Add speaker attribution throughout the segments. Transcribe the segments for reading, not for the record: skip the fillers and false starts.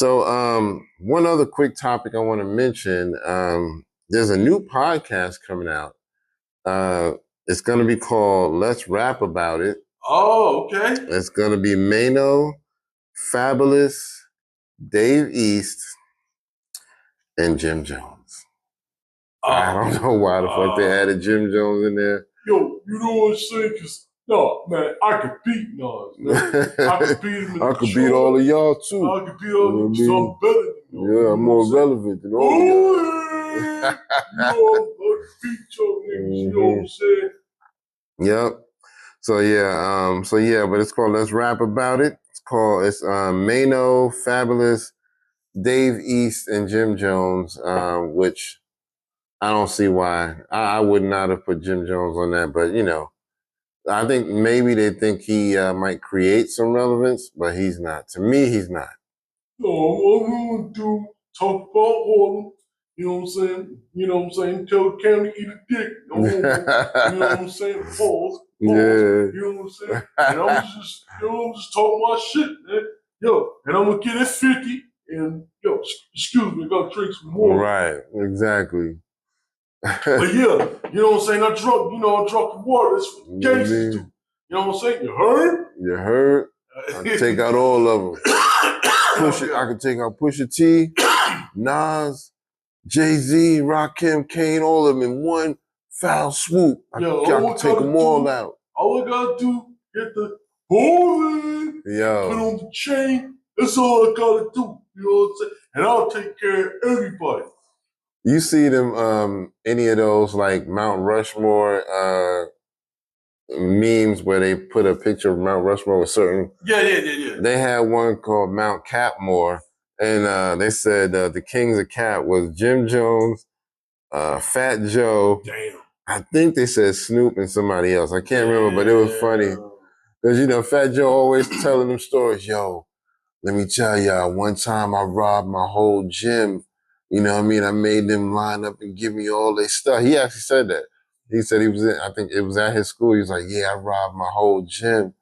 Speaker 1: One other quick topic I want to mention. There's a new podcast coming out. It's going to be called Let's Rap About It.
Speaker 2: Oh, okay.
Speaker 1: It's going to be Mano, Fabulous, Dave East, and Jim Jones. I don't know why the fuck they added Jim Jones in there.
Speaker 2: Yo, you know what I'm saying? Because, no, man, I could beat Nas, man. I could beat him in
Speaker 1: I could beat all of y'all, too.
Speaker 2: I could beat all of them because I'm better than you.
Speaker 1: Yeah, I'm more relevant than all of y'all.
Speaker 2: Yeah. I could beat your niggas, you know what I'm saying?
Speaker 1: Yep. But it's called Let's Rap About It. It's Mano, Fabulous, Dave East, and Jim Jones, which I don't see why. I would not have put Jim Jones on that, but I think maybe they think he might create some relevance, but he's not. To me, he's not.
Speaker 2: No, I'm gonna do talk about all you know what I'm saying? You know what I'm saying? Tell the camera to eat a dick. You know what I'm saying? Pause.
Speaker 1: Yeah.
Speaker 2: You know what I'm saying? And I'm just talking my shit, man. Yo, and I'm gonna get it 50 and excuse me, I gotta drink some more.
Speaker 1: Right, exactly.
Speaker 2: But yeah, you know what I'm saying? I'm drunk the water. That's what gangsters do. You know what I'm saying? You heard?
Speaker 1: You heard? I take out all of them. I can take out Pusha T, Nas, Jay-Z, Rakim, Kane, all of them in one foul swoop. I can take them all out.
Speaker 2: All I gotta do, get the bowling, put on the chain. That's all I gotta do. You know what I'm saying? And I'll take care of everybody.
Speaker 1: You see them, any of those like Mount Rushmore memes where they put a picture of Mount Rushmore with certain...
Speaker 2: Yeah.
Speaker 1: They had one called Mount Capmore, and they said the Kings of Cap was Jim Jones, Fat Joe.
Speaker 2: Damn.
Speaker 1: I think they said Snoop and somebody else. I can't remember, but it was funny. Because, Fat Joe always telling them stories. Yo, let me tell y'all, one time I robbed my whole gym. You know what I mean? I made them line up and give me all their stuff. He actually said that. He said I think it was at his school. He was like, yeah, I robbed my whole gym.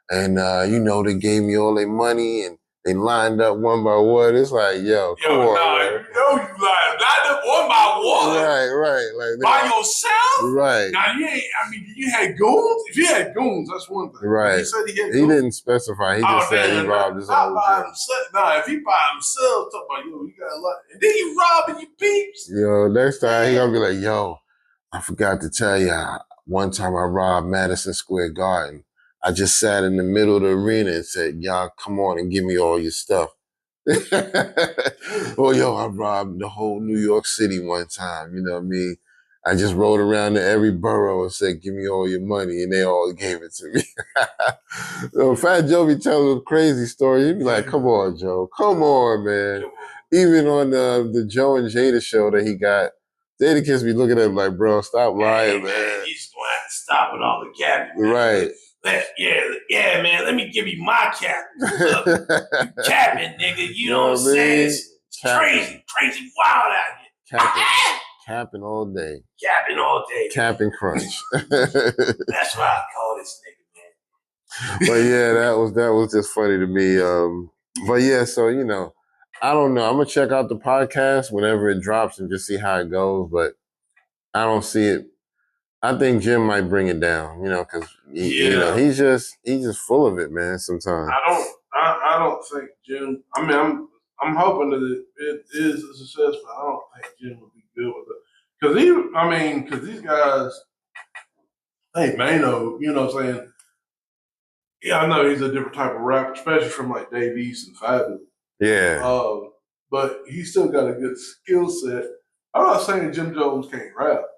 Speaker 1: And, they gave me all their money and they lined up one by one. It's like, come on, man.
Speaker 2: You lined up one by one.
Speaker 1: Right. Like
Speaker 2: by yourself?
Speaker 1: Right.
Speaker 2: Now, you had goons? If you had goons, that's one thing.
Speaker 1: Right.
Speaker 2: He said he had goons.
Speaker 1: He didn't specify. He just said he robbed his whole gym.
Speaker 2: Nah, if he by himself, talk about, you got a lot. And then you robbing your peeps.
Speaker 1: Next time he gonna be like, I forgot to tell you, one time I robbed Madison Square Garden. I just sat in the middle of the arena and said, y'all come on and give me all your stuff. I robbed the whole New York City one time, you know what I mean? I just rode around to every borough and said, give me all your money, and they all gave it to me. So Fat Joe be telling a crazy story. He'd be like, come on, Joe. Come on, man. Even on the Joe and Jada show that he got, Jada Kiss be looking at him like, bro, stop lying, man.
Speaker 2: He's going to have to stop with all the capping.
Speaker 1: Right.
Speaker 2: Yeah, man. Let me give you my cap. Look, you capping, nigga. You know what I'm saying? It's crazy, wild out here.
Speaker 1: Capping all day.
Speaker 2: Capping all day.
Speaker 1: Capping crunch.
Speaker 2: That's why I call this nigga, man.
Speaker 1: But yeah, that was just funny to me. But yeah, so I don't know. I'm gonna check out the podcast whenever it drops and just see how it goes. But I don't see it. I think Jim might bring it down, because he's just full of it, man. Sometimes
Speaker 2: I don't think Jim. I mean, I'm hoping that it is a success, but I don't think Jim would be good with it. Because these guys, hey, Mano, you know what I'm saying? Yeah, I know he's a different type of rapper, especially from like Dave East and Fabulous.
Speaker 1: Yeah.
Speaker 2: But he's still got a good skill set. I'm not saying Jim Jones can't rap.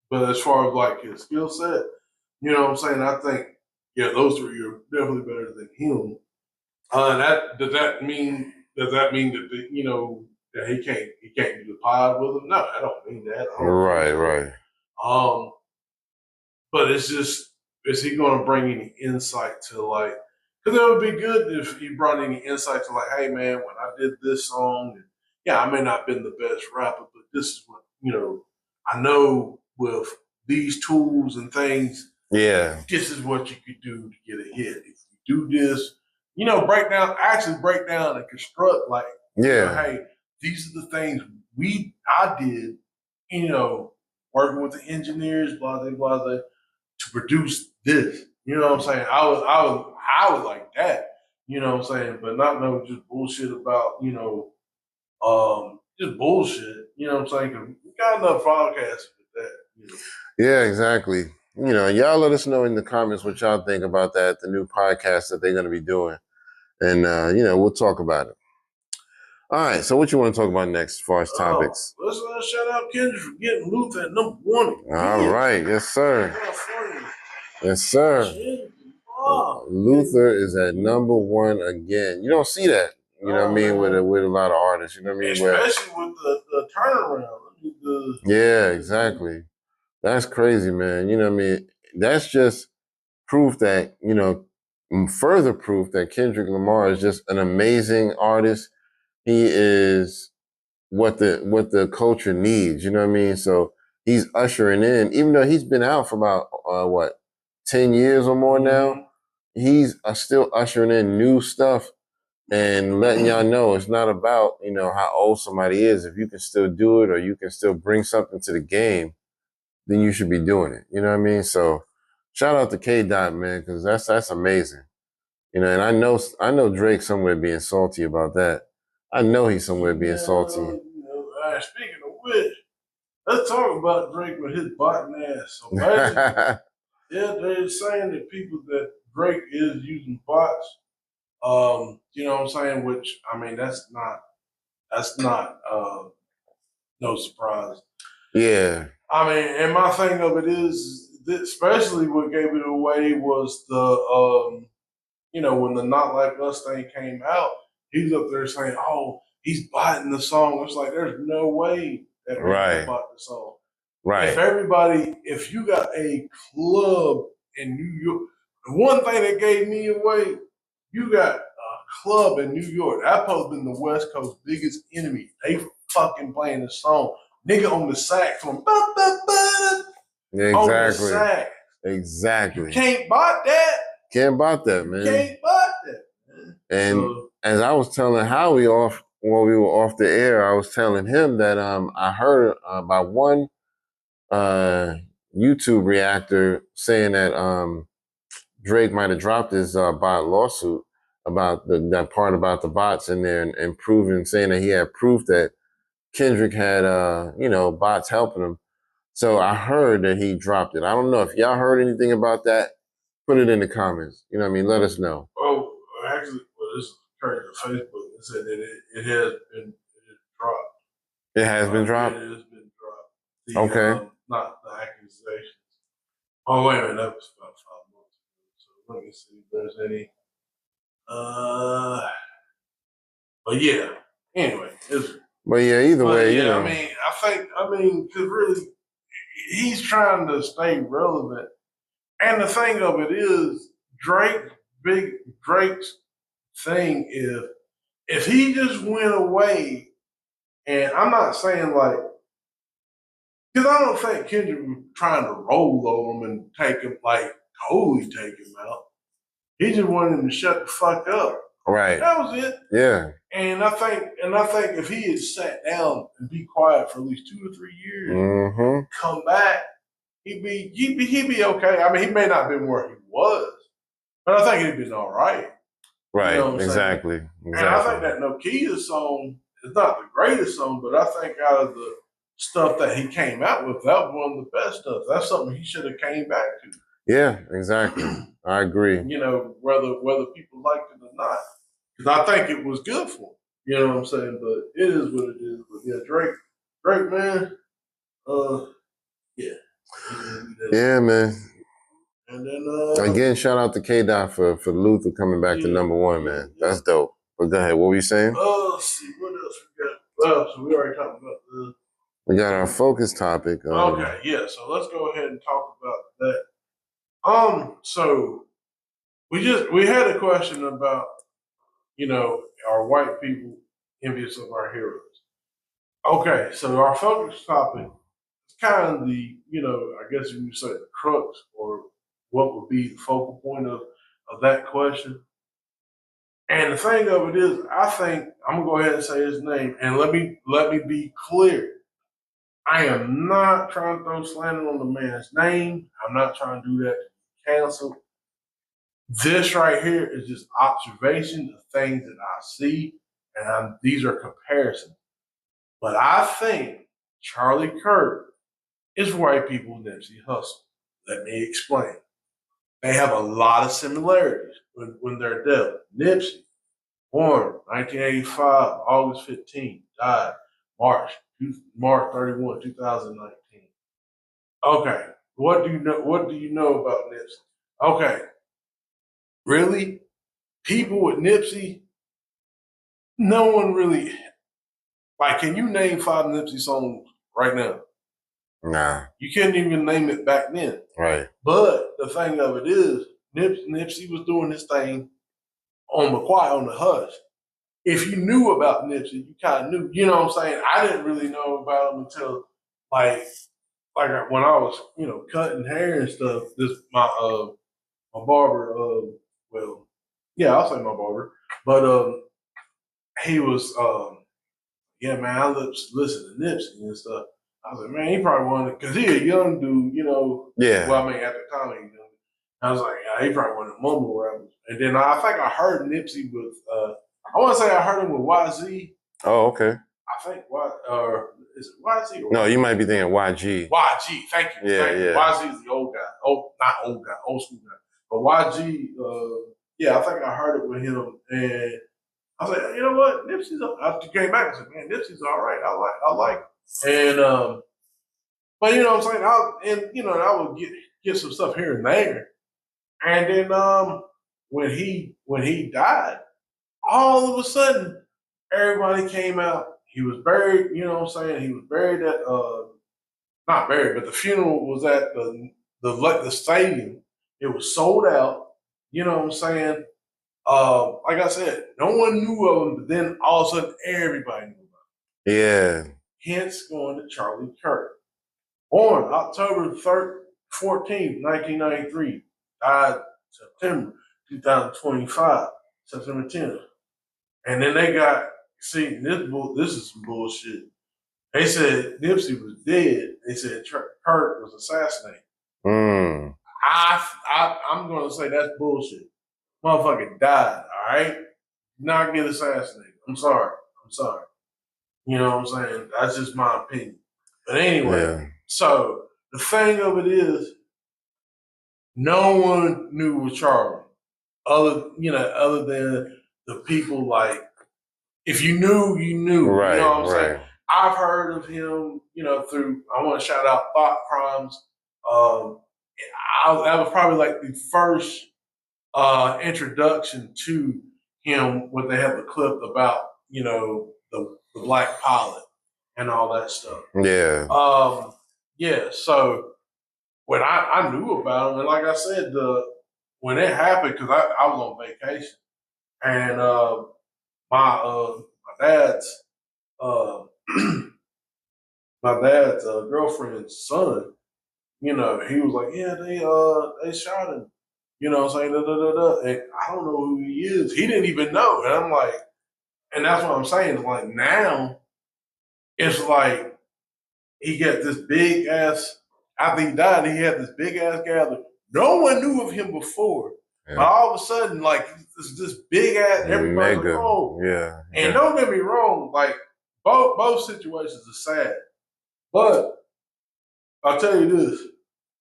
Speaker 2: But as far as like his skill set, you know what I'm saying? I think, those three are definitely better than him. Does that mean that that he can't do the pod with him? No, I don't mean that.
Speaker 1: Right.
Speaker 2: But it's just, is he going to bring any insight to like? Because it would be good if he brought any insight to like, hey man, when I did this song, I may not have been the best rapper, but this is what I know. With these tools and things, this is what you could do to get a hit. If you do this, break down and construct like
Speaker 1: Yeah.
Speaker 2: Hey, these are the things I did, working with the engineers, blah blah blah, to produce this. You know what I'm saying? I was like that. You know what I'm saying? But not no just bullshit about just bullshit. You know what I'm saying? 'Cause we got enough podcasts with that.
Speaker 1: Yeah, exactly. Y'all let us know in the comments what y'all think about that, the new podcast that they're going to be doing. And, we'll talk about it. All right. So what you want to talk about next as far as topics?
Speaker 2: Let's shout out Kendrick for getting Luther at number 1 again.
Speaker 1: All right. Yes, sir. Yes, sir. Luther is at number 1 again. You don't see that, you know what I mean, with a lot of artists. You know what I mean?
Speaker 2: Especially with the turnaround.
Speaker 1: Yeah, exactly. That's crazy, man. You know what I mean? That's just proof that, further proof that Kendrick Lamar is just an amazing artist. He is what the culture needs, you know what I mean? So he's ushering in, even though he's been out for about 10 years or more now, he's still ushering in new stuff and letting y'all know it's not about, how old somebody is. If you can still do it or you can still bring something to the game, then you should be doing it. You know what I mean? So shout out to K Dot, man, because that's amazing. And I know Drake somewhere being salty about that. I know he's somewhere being salty.
Speaker 2: Speaking of which, let's talk about Drake with his bottom ass. So yeah, they're saying that people that Drake is using bots. You know what I'm saying? Which I mean, that's not no surprise.
Speaker 1: Yeah.
Speaker 2: I mean, and my thing of it is, especially what gave it away was the when the Not Like Us thing came out, he's up there saying, "Oh, he's botting the song." It's like there's no way that we bought the song.
Speaker 1: Right.
Speaker 2: If you got a club in New York, the one thing that gave me away, you got a club in New York. That supposed been the West Coast biggest enemy. They fucking playing the song. Nigga on the sax from
Speaker 1: exactly.
Speaker 2: On the sax.
Speaker 1: Exactly.
Speaker 2: You can't bot that.
Speaker 1: Can't bot that, man.
Speaker 2: Can't bot that. Man.
Speaker 1: And as I was telling Howie while we were off the air, I was telling him that I heard by one YouTube reactor saying that Drake might have dropped his bot lawsuit about that part about the bots in there and proving, saying that he had proof that Kendrick had bots helping him. So I heard that he dropped it. I don't know if y'all heard anything about that. Put it in the comments. You know what I mean? Let us know.
Speaker 2: Oh, actually, this is occurring on Facebook. It said that it has been dropped.
Speaker 1: It has been dropped?
Speaker 2: It has been dropped.
Speaker 1: Okay.
Speaker 2: Not the accusations. Oh, wait a minute. That was about 5 months ago. So let me see if there's any. But yeah. Anyway.
Speaker 1: But yeah, either way,
Speaker 2: yeah, I mean, because really, he's trying to stay relevant. And the thing of it is, Drake's thing is, if he just went away, and I'm not saying like, because I don't think Kendrick was trying to roll over him and totally take him out. He just wanted him to shut the fuck up.
Speaker 1: Right.
Speaker 2: That was it.
Speaker 1: Yeah.
Speaker 2: And I think if he had sat down and be quiet for at least 2 or 3 years, come back, he'd be okay. I mean, he may not have been where he was, but I think he'd been all right.
Speaker 1: Right. You know exactly.
Speaker 2: And I think that Nokia song is not the greatest song, but I think out of the stuff that he came out with, that was one of the best stuff. That's something he should have came back to.
Speaker 1: Yeah, exactly. I agree.
Speaker 2: Whether people liked it or not. Because I think it was good for him. You know what I'm saying? But it is what it is. But yeah, Drake, man, yeah.
Speaker 1: Yeah, man.
Speaker 2: And then
Speaker 1: again, shout out to K Dot for Luther coming back to number 1, man. That's dope. But go ahead, what were you saying?
Speaker 2: Let's see, what else we got? Well, so we already talked about the.
Speaker 1: We got our focus topic.
Speaker 2: Okay, yeah. So let's go ahead and talk about that. So we had a question about, are white people envious of our heroes? Okay, so our focus topic is kind of the, I guess you would say the crux, or what would be the focal point of that question. And the thing of it is, I think I'm gonna go ahead and say his name, and let me be clear. I am not trying to throw slander on the man's name. I'm not trying to do that to cancel. This right here is just observation of things that I see, and these are comparisons. But I think Charlie Kirk is white people Nipsey Hussle. Let me explain. They have a lot of similarities when they're dealt. Nipsey, born 1985, August 15, died March 31, 2019. Okay, what do you know? What do you know about Nipsey? Okay, really, people with Nipsey, no one really like. Can you name 5 Nipsey songs right now?
Speaker 1: Nah.
Speaker 2: You couldn't even name it back then.
Speaker 1: Right.
Speaker 2: But the thing of it is, Nipsey was doing his thing on the quiet, on the hush. If you knew about Nipsey, you kind of knew. You know what I'm saying? I didn't really know about him until like when I was, cutting hair and stuff. This my barber. Well, yeah, I'll say my barber. But he was, yeah, man. I listen to Nipsey and stuff. I was like, man, he probably wanted because he a young dude,
Speaker 1: Yeah.
Speaker 2: Well, I mean, at the time, he young. I was like, yeah, he probably wanted mumble rappers. And then I think I heard Nipsey with, I want to say I heard him with YZ.
Speaker 1: Oh, okay.
Speaker 2: I think is it YZ?
Speaker 1: No, you might be thinking YG.
Speaker 2: YG, thank you.
Speaker 1: Yeah,
Speaker 2: thank you.
Speaker 1: yeah.
Speaker 2: YZ is the old guy. Oh, not old guy, old school guy. But YG, yeah, I think I heard it with him, and I was like, you know what, Nipsey's. After he came back, I said, man, Nipsey's all right. I like it. And but you know what I'm saying, I would get some stuff here and there, and then when he died, all of a sudden everybody came out. He was buried. You know what I'm saying? He was buried at not buried, but the funeral was at the stadium. It was sold out. You know what I'm saying? Like I said, no one knew of him, but then all of a sudden everybody knew about him.
Speaker 1: Yeah.
Speaker 2: Hence going to Charlie Kirk. Born October 14th, 1993. Died September 2025, September 10th. And then they got, see, this is some bullshit. They said Nipsey was dead. They said Kirk was assassinated. I'm going to say that's bullshit. Motherfucker died, all right? Not get assassinated. I'm sorry. You know what I'm saying? That's just my opinion. But anyway, So the thing of it is, no one knew with Charlie, other than the people like, if you knew, you knew.
Speaker 1: Right,
Speaker 2: you know what I'm
Speaker 1: right.
Speaker 2: saying? I've heard of him, through, I want to shout out Thought Crimes. That was probably like the first introduction to him when they had the clip about, the black pilot and all that stuff.
Speaker 1: Yeah.
Speaker 2: Yeah, so when I knew about him, and like I said, when it happened, because I was on vacation, and my dad's my dad's girlfriend's son, he was like, yeah, they shot him. You know what I'm saying? Da, da, da, da. And I don't know who he is. He didn't even know. And I'm like, and that's what I'm saying. It's like now, it's like he got this big ass, after he died, he had this big ass gathering. No one knew of him before. Yeah. But all of a sudden, like, it's this big ass, everybody's like, oh.
Speaker 1: Yeah.
Speaker 2: And don't get me wrong, like, both situations are sad. But I'll tell you this.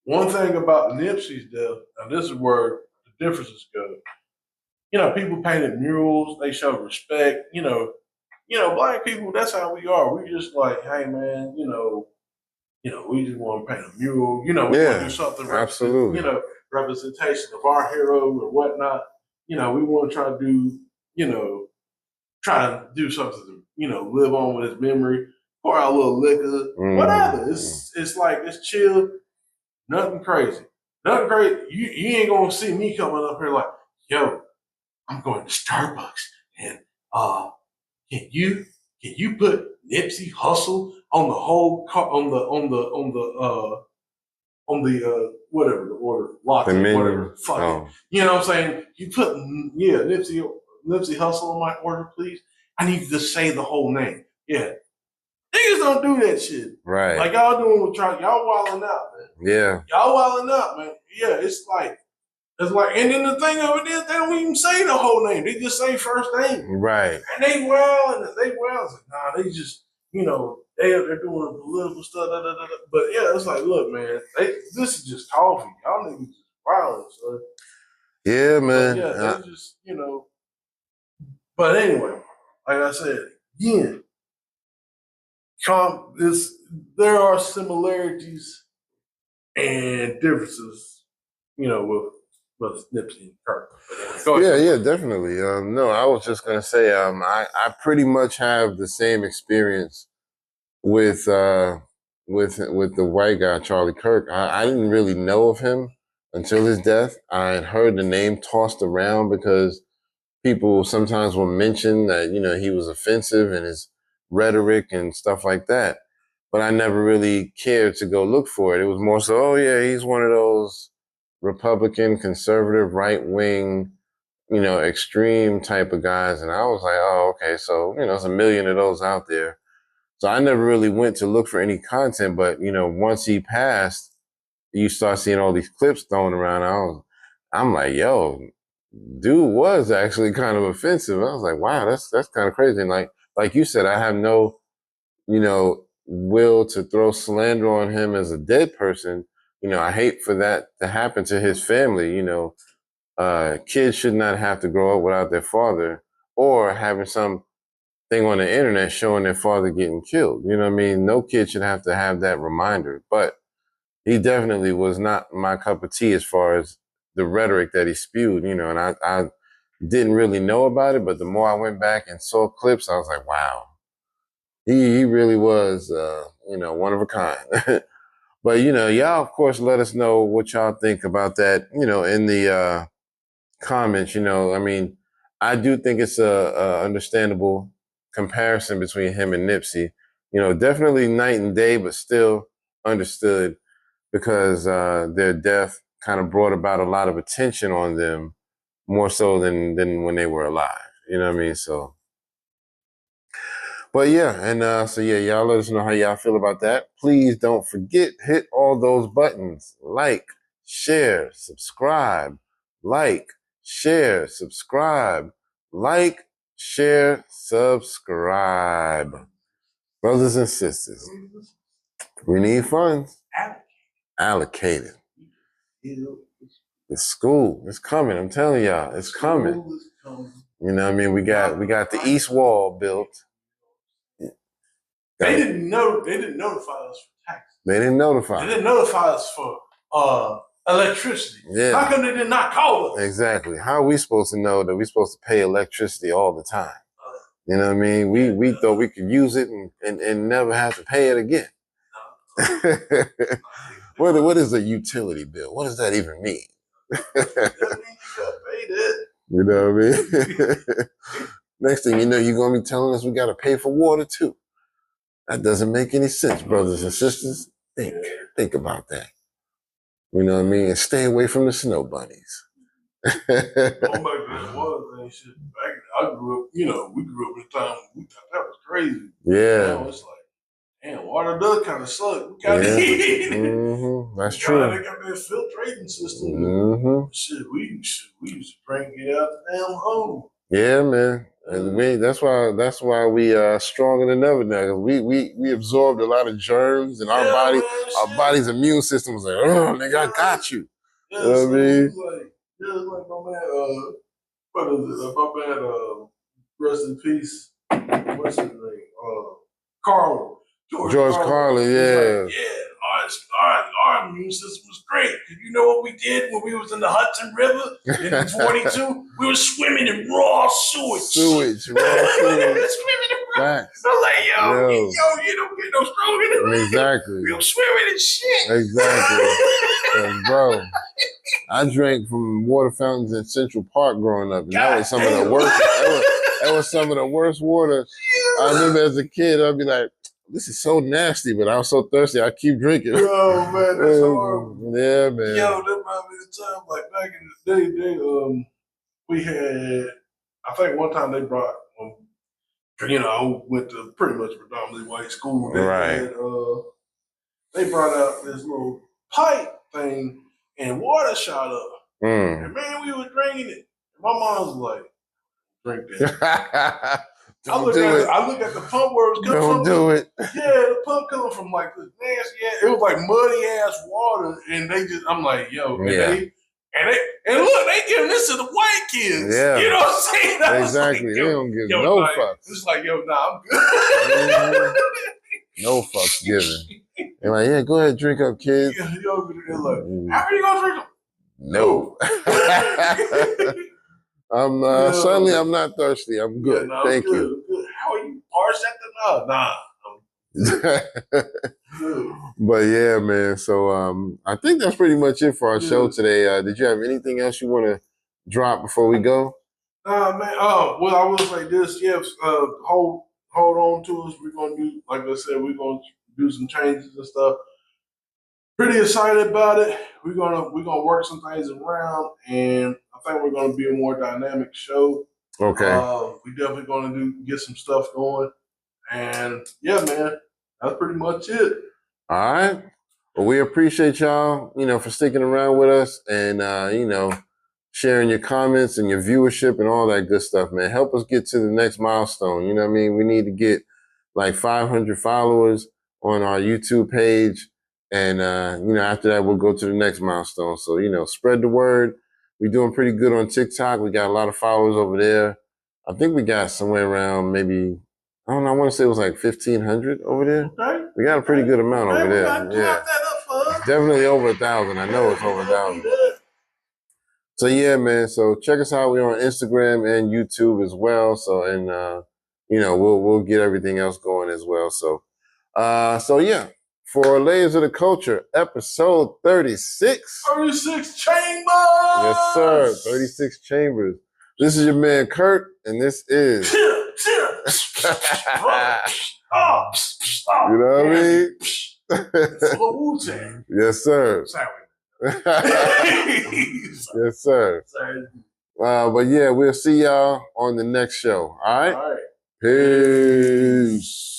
Speaker 2: One thing about Nipsey's death, and this is where the differences go. People painted murals, they showed respect, black people, that's how we are. We just like, hey man, we just want to paint a mural, we want to do something
Speaker 1: absolutely.
Speaker 2: Representation of our hero or whatnot. We want to try to do something to, live on with his memory, pour out a little liquor, whatever. It's like, it's chill. Nothing crazy. You ain't gonna see me coming up here like, yo, I'm going to Starbucks and can you put Nipsey Hussle on the whole on the whatever the order latte, whatever. Fuck it. You know what I'm saying? You put Nipsey Nipsey Hussle on my order, please. I need you to say the whole name. Yeah. Niggas don't do that shit.
Speaker 1: Right.
Speaker 2: Like y'all doing with y'all wilding out, man.
Speaker 1: Yeah.
Speaker 2: Y'all wilding out, man. Yeah, it's like, and then the thing of it is, they don't even say the whole name. They just say first name.
Speaker 1: Right.
Speaker 2: And they well. It's like, nah, they just, they're doing political stuff. Da, da, da, da. But yeah, it's like, look, man, this is just coffee. Y'all niggas just violent, son.
Speaker 1: Yeah, man.
Speaker 2: But yeah, they just, But anyway, like I said, again, there are similarities and differences, with Nipsey and Kirk.
Speaker 1: Yeah, definitely. No, I was just gonna say, I pretty much have the same experience with the white guy Charlie Kirk. I didn't really know of him until his death. I had heard the name tossed around because people sometimes will mention that he was offensive in his rhetoric and stuff like that. But I never really cared to go look for it. It was more so, oh yeah, he's one of those Republican, conservative, right wing, extreme type of guys. And I was like, oh, okay, so there's a million of those out there. So I never really went to look for any content. But once he passed, you start seeing all these clips thrown around. I'm like, yo, dude was actually kind of offensive. I was like, wow, that's kind of crazy. And like you said, I have no, will to throw slander on him as a dead person. I hate for that to happen to his family. Kids should not have to grow up without their father or having some thing on the internet showing their father getting killed. You know what I mean? No kid should have to have that reminder. But he definitely was not my cup of tea as far as the rhetoric that he spewed, and I didn't really know about it, but the more I went back and saw clips, I was like, wow, he really was, one of a kind. But, y'all, of course, let us know what y'all think about that, in the comments. I mean, I do think it's a understandable comparison between him and Nipsey. Definitely night and day, but still understood because their death kind of brought about a lot of attention on them more so than when they were alive. You know what I mean? So, but yeah, and so yeah, y'all let us know how y'all feel about that. Please don't forget, hit all those buttons. Like, share, subscribe. Like, share, subscribe. Like, share, subscribe. Brothers and sisters, we need funds. Allocated. The school is coming. I'm telling y'all, it's coming. You know what I mean? We got the East Wall built.
Speaker 2: They didn't notify us for taxes.
Speaker 1: They didn't notify.
Speaker 2: They didn't notify us for electricity.
Speaker 1: Yeah.
Speaker 2: How come they did not call us?
Speaker 1: Exactly. How are we supposed to know that we're supposed to pay electricity all the time? You know what I mean? We thought we could use it and never have to pay it again. What is a utility bill? What does that even mean? You know what I mean? Next thing you know, you're going to be telling us we got to pay for water too. That doesn't make any sense, brothers and sisters. Think about that. You know what I mean? And stay away from the snow bunnies.
Speaker 2: Oh my God, water and shit. I grew up, we grew up in a time we thought that was crazy.
Speaker 1: Yeah.
Speaker 2: Now it's like, damn, water does kind of suck. We got to eat.
Speaker 1: Mm-hmm. That's true.
Speaker 2: They got that filtration system.
Speaker 1: Mm-hmm.
Speaker 2: Shit, we used to drink it out the damn home.
Speaker 1: Yeah, man. And that's why we are stronger than ever now. We absorbed a lot of germs, and our body's immune system was like, oh, nigga, I got you.
Speaker 2: Yeah,
Speaker 1: you know what I mean?
Speaker 2: It's like my man, what is it? My man, rest in peace. What's his name? Carlin.
Speaker 1: George Carlin, yeah.
Speaker 2: Like, our immune system was great. You know what we did when we was in the Hudson River in 42? We were swimming in raw sewage.
Speaker 1: Raw sewage.
Speaker 2: Swimming in raw. I'm like, yo, you don't get no stronger than
Speaker 1: exactly.
Speaker 2: We were swimming in shit.
Speaker 1: Exactly. Bro, I drank from water fountains in Central Park growing up. And that was some of the worst. That was some of the worst water. I remember as a kid, I'd be like, this is so nasty, but I was so thirsty, I keep drinking.
Speaker 2: Oh man, that's horrible.
Speaker 1: Yeah, man.
Speaker 2: Yo, that might be the time, like back in the day, we had I think one time they brought, I went to pretty much predominantly white school.
Speaker 1: Right.
Speaker 2: They brought out this little pipe thing and water shot up. And man, we were drinking it. And my mom was like, drink that. I look at the pump where it was coming from.
Speaker 1: Don't do it.
Speaker 2: Yeah, the pump coming from like this nasty ass. It was like muddy ass water, and I'm like, yo, and look, they giving this to the white kids.
Speaker 1: Yeah,
Speaker 2: you know what I'm saying?
Speaker 1: Exactly.
Speaker 2: Like,
Speaker 1: they don't give no fucks.
Speaker 2: It's like, I'm good.
Speaker 1: No fucks given. They're like, yeah, go ahead, drink up, kids.
Speaker 2: Like, how are you gonna drink them?
Speaker 1: No. Suddenly I'm not thirsty. I'm good. Thank you.
Speaker 2: Good. How are you parched at the Nah.
Speaker 1: But yeah, man. So I think that's pretty much it for our show today. Did you have anything else you want to drop before we go?
Speaker 2: Man. Well, I will say this. Yes. Hold on to us. We're gonna do, like I said, we're gonna do some changes and stuff. Pretty excited about it. We're gonna work some things around, and I think we're gonna be a more dynamic show.
Speaker 1: Okay.
Speaker 2: We definitely gonna get some stuff going, and yeah, man, that's pretty much it.
Speaker 1: All right. Well, we appreciate y'all, for sticking around with us and sharing your comments and your viewership and all that good stuff, man. Help us get to the next milestone. You know what I mean? We need to get like 500 followers on our YouTube page. And, after that, we'll go to the next milestone. So, spread the word. We're doing pretty good on TikTok. We got a lot of followers over there. I think we got somewhere around maybe, I don't know, I want to say it was like 1,500 over there.
Speaker 2: Okay.
Speaker 1: We got a pretty good amount over there. Yeah. It's definitely over 1,000. I know it's over 1,000. So, yeah, man. So, check us out. We're on Instagram and YouTube as well. So, and, we'll get everything else going as well. So, yeah. For Layers of the Culture, episode 36.
Speaker 2: 36 Chambers!
Speaker 1: Yes, sir. 36 Chambers. This is your man, Kurt, and this is... You know what I mean? Yes, sir. Yes, sir. But yeah, we'll see y'all on the next show. All right?
Speaker 2: All right.
Speaker 1: Peace.